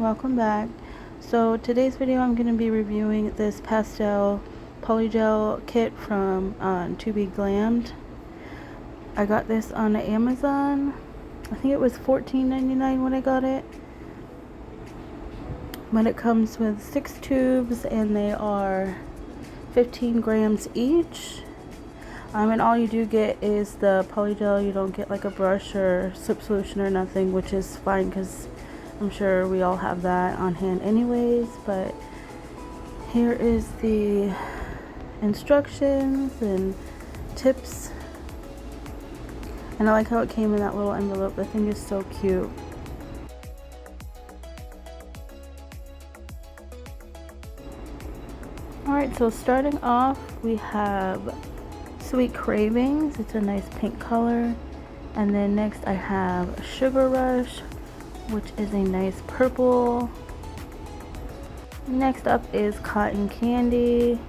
welcome back. So today's video I'm going to be reviewing this pastel polygel kit from ToBeGlam. I got this on Amazon. I think it was $14.99 when I got it. But it comes with 6 tubes and they are 15 grams each. And all you do get is the polygel. You don't get like a brush or soap solution or nothing, which is fine because I'm sure we all have that on hand anyways. But here is the instructions and tips. And I like how it came in that little envelope. The thing is so cute. Alright, so starting off we have Sweet Cravings. It's a nice pink color. And then next I have Sugar Rush, which is a nice purple. Next up is Cotton Candy.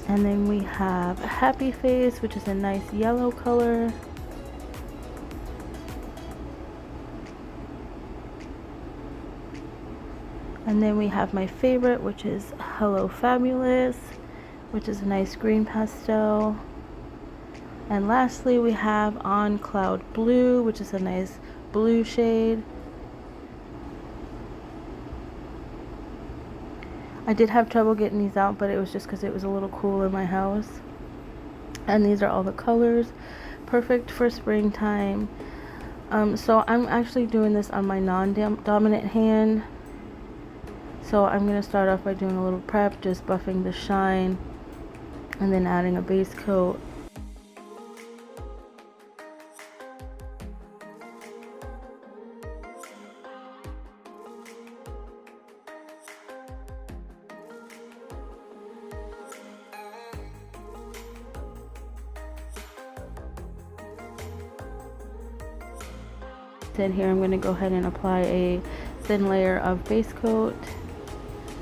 And then we have Happy Face, which is a nice yellow color. And then we have my favorite, which is Hello Fabulous, which is a nice green pastel. And lastly we have On Cloud Blue, which is a nice blue shade. I did have trouble getting these out, but it was just because it was a little cool in my house. And these are all the colors, perfect for springtime. So I'm actually doing this on my non-dominant hand. So I'm going to start off by doing a little prep, just buffing the shine, and then adding a base coat. Then here I'm going to go ahead and apply a thin layer of base coat,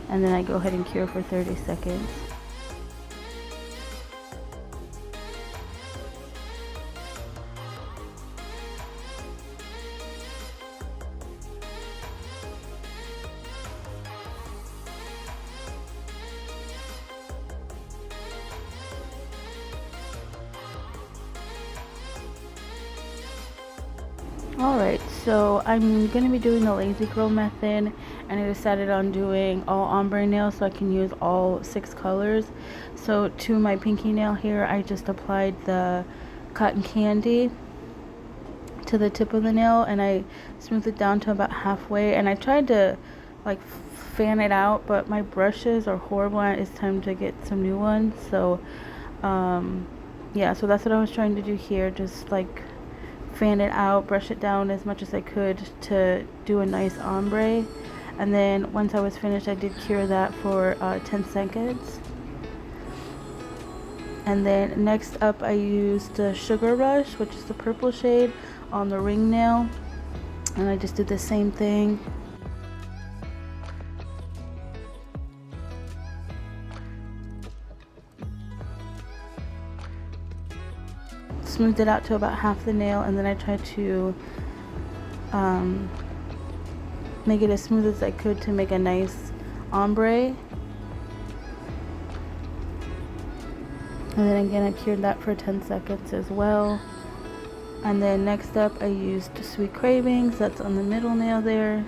and then I go ahead and cure for 30 seconds. Alright, so I'm going to be doing the lazy girl method, and I decided on doing all ombre nails so I can use all 6 colors. So to my pinky nail here, I just applied the cotton candy to the tip of the nail, and I smoothed it down to about halfway, and I tried to like fan it out, but my brushes are horrible and it's time to get some new ones. So yeah, so that's what I was trying to do here, just like fan it out, brush it down as much as I could to do a nice ombre. And then once I was finished, I did cure that for 10 seconds. And then next up I used the Sugar Rush, which is the purple shade, on the ring nail, and I just did the same thing. Smoothed it out to about half the nail, and then I tried to make it as smooth as I could to make a nice ombre. And then again I cured that for 10 seconds as well. And then next up I used Sweet Cravings, that's on the middle nail there.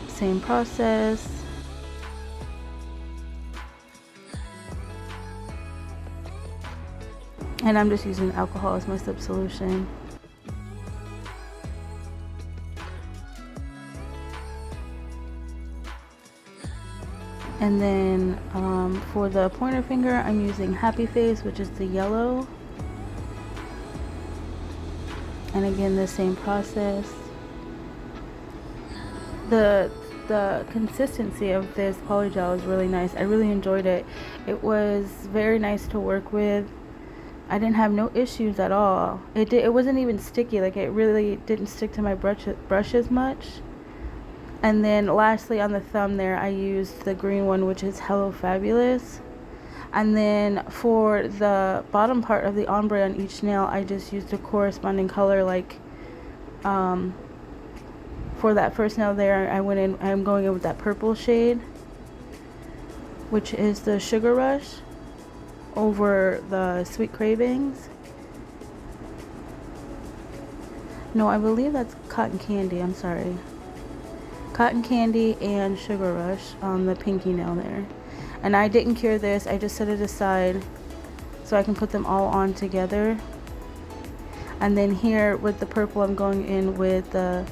Same process. And I'm just using alcohol as my soap solution. And then for the pointer finger, I'm using Happy Face, which is the yellow. And again, the same process. The consistency of this polygel is really nice. I really enjoyed it. It was very nice to work with. I didn't have no issues at all. It wasn't even sticky. Like, it really didn't stick to my brush as much. And then lastly on the thumb there, I used the green one, which is Hello Fabulous. And then for the bottom part of the ombre on each nail, I just used a corresponding color like for that first nail there, I'm going in with that purple shade, which is the Sugar Rush, over the Sweet Cravings. No, I believe that's Cotton Candy, I'm sorry. Cotton Candy and Sugar Rush on the pinky nail there. And I didn't cure this, I just set it aside so I can put them all on together. And then here with the purple, I'm going in with the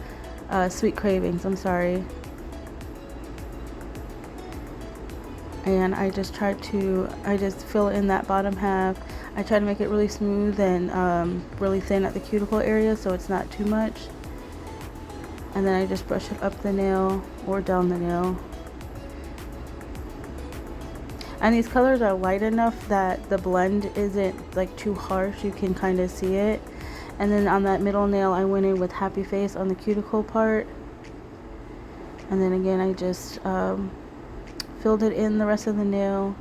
Sweet Cravings, I'm sorry. And I just fill in that bottom half. I try to make it really smooth and really thin at the cuticle area so it's not too much. And then I just brush it up the nail or down the nail. And these colors are light enough that the blend isn't like too harsh, you can kind of see it. And then on that middle nail, I went in with Happy Face on the cuticle part. And then again, I just filled it in the rest of the nail,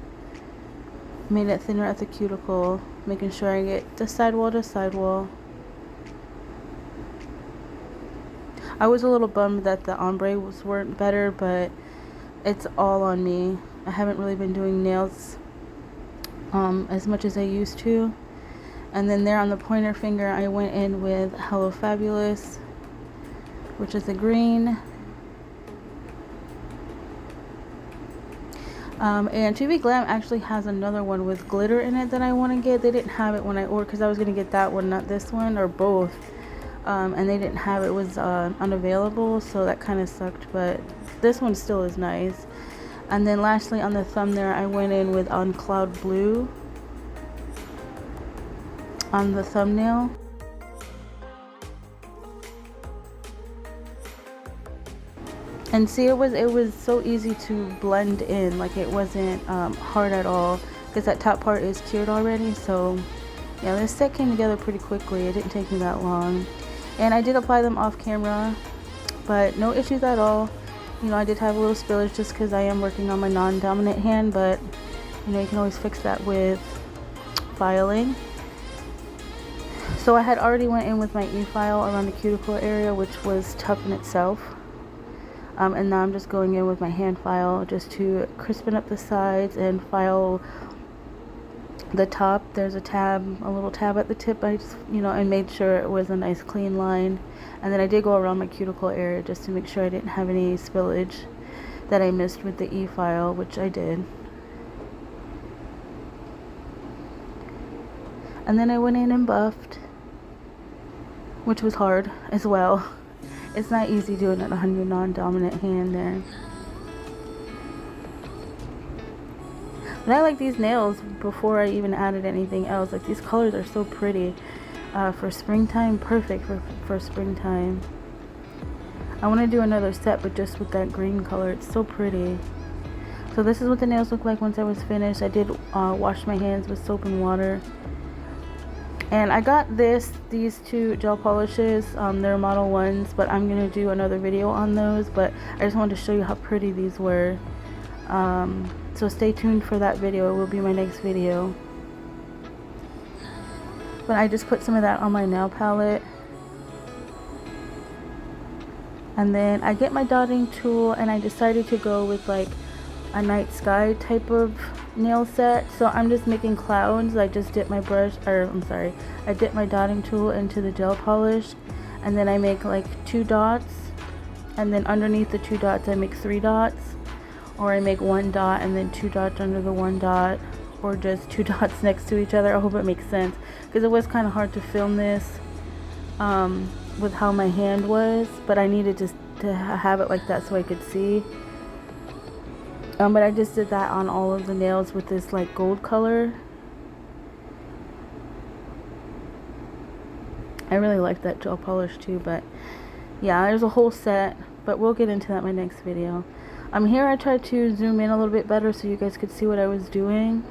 made it thinner at the cuticle, making sure I get the sidewall to sidewall. I was a little bummed that the ombres weren't better, but it's all on me. I haven't really been doing nails as much as I used to. And then there on the pointer finger, I went in with Hello Fabulous, which is a green. And ToBeGlam actually has another one with glitter in it that I want to get. They didn't have it when I ordered, because I was going to get that one, not this one, or both. And they didn't have it, it was unavailable, so that kind of sucked, but this one still is nice. And then lastly on the thumb there, I went in with On Cloud Blue on the thumbnail. And see, it was so easy to blend in, like it wasn't hard at all, because that top part is cured already. So yeah, this set came together pretty quickly. It didn't take me that long. And I did apply them off camera, but no issues at all. You know, I did have a little spillage just because I am working on my non-dominant hand, but you know, you can always fix that with filing. So I had already went in with my e-file around the cuticle area, which was tough in itself. And now I'm just going in with my hand file just to crispen up the sides and file the top. There's a little tab at the tip. I just, you know, I made sure it was a nice clean line. And then I did go around my cuticle area just to make sure I didn't have any spillage that I missed with the e-file, which I did. And then I went in and buffed, which was hard as well. It's not easy doing it on your non-dominant hand there. But I like these nails before I even added anything else. Like, these colors are so pretty. For springtime, perfect for springtime. I want to do another set, but just with that green color. It's so pretty. So this is what the nails look like once I was finished. I did wash my hands with soap and water. And I got these two gel polishes. They're Model 1s, but I'm going to do another video on those. But I just wanted to show you how pretty these were. So stay tuned for that video. It will be my next video. But I just put some of that on my nail palette. And then I get my dotting tool, and I decided to go with like a night sky type of nail set. So I'm just making clouds. I just dip my I dip my dotting tool into the gel polish, and then I make like 2 dots, and then underneath the 2 dots I make 3 dots, or I make 1 dot and then 2 dots under the 1 dot, or just 2 dots next to each other. I hope it makes sense, because it was kind of hard to film this with how my hand was, but I needed to have it like that so I could see. But I just did that on all of the nails with this like gold color. I really like that gel polish too, but yeah, there's a whole set, but we'll get into that in my next video. Here I tried to zoom in a little bit better so you guys could see what I was doing.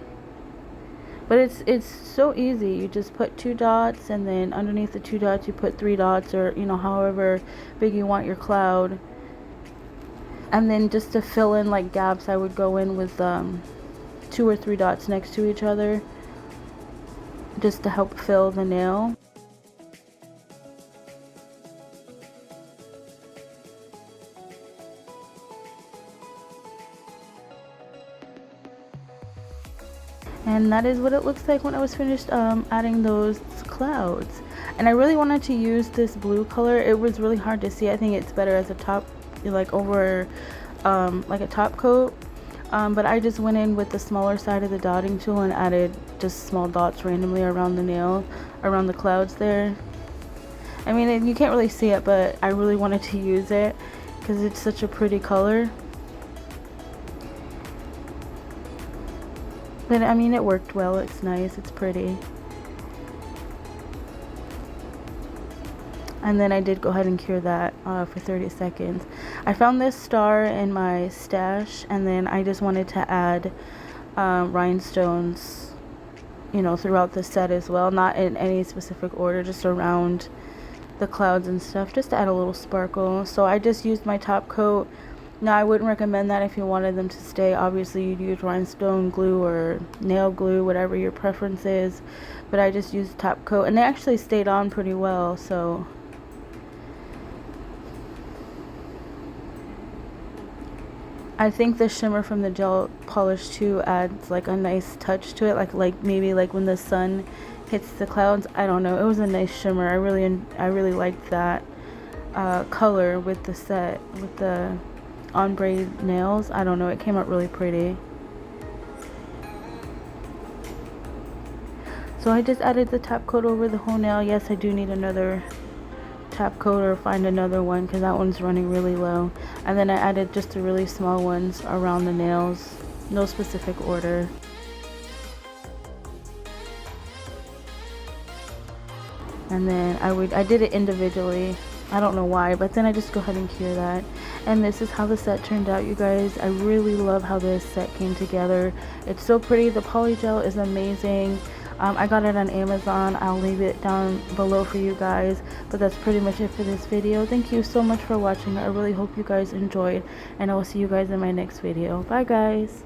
But it's so easy. You just put 2 dots, and then underneath the 2 dots you put 3 dots, or you know, however big you want your cloud. And then just to fill in like gaps, I would go in with 2 or 3 dots next to each other just to help fill the nail. And that is what it looks like when I was finished adding those clouds. And I really wanted to use this blue color. It was really hard to see. I think it's better as a top, like over like a top coat. But I just went in with the smaller side of the dotting tool and added just small dots randomly around the nail, around the clouds there. I mean, you can't really see it, but I really wanted to use it because it's such a pretty color. But I mean, it worked well. It's nice, it's pretty. And then I did go ahead and cure that for 30 seconds. I found this star in my stash, and then I just wanted to add rhinestones, you know, throughout the set as well. Not in any specific order, just around the clouds and stuff, just to add a little sparkle. So I just used my top coat. Now I wouldn't recommend that if you wanted them to stay. Obviously you'd use rhinestone glue or nail glue, whatever your preference is. But I just used top coat, and they actually stayed on pretty well. So I think the shimmer from the gel polish too adds like a nice touch to it, like maybe like when the sun hits the clouds. I don't know, it was a nice shimmer. I really liked that color with the set, with the ombre nails. I don't know, it came out really pretty. So I just added the top coat over the whole nail. Yes, I do need another top coat or find another one because that one's running really low. And then I added just the really small ones around the nails, no specific order. And then I did it individually. I don't know why, but then I just go ahead and cure that. And this is how the set turned out, you guys. I really love how this set came together. It's so pretty. The polygel is amazing. I got it on Amazon. I'll leave it down below for you guys. But that's pretty much it for this video. Thank you so much for watching. I really hope you guys enjoyed, and I will see you guys in my next video. Bye guys.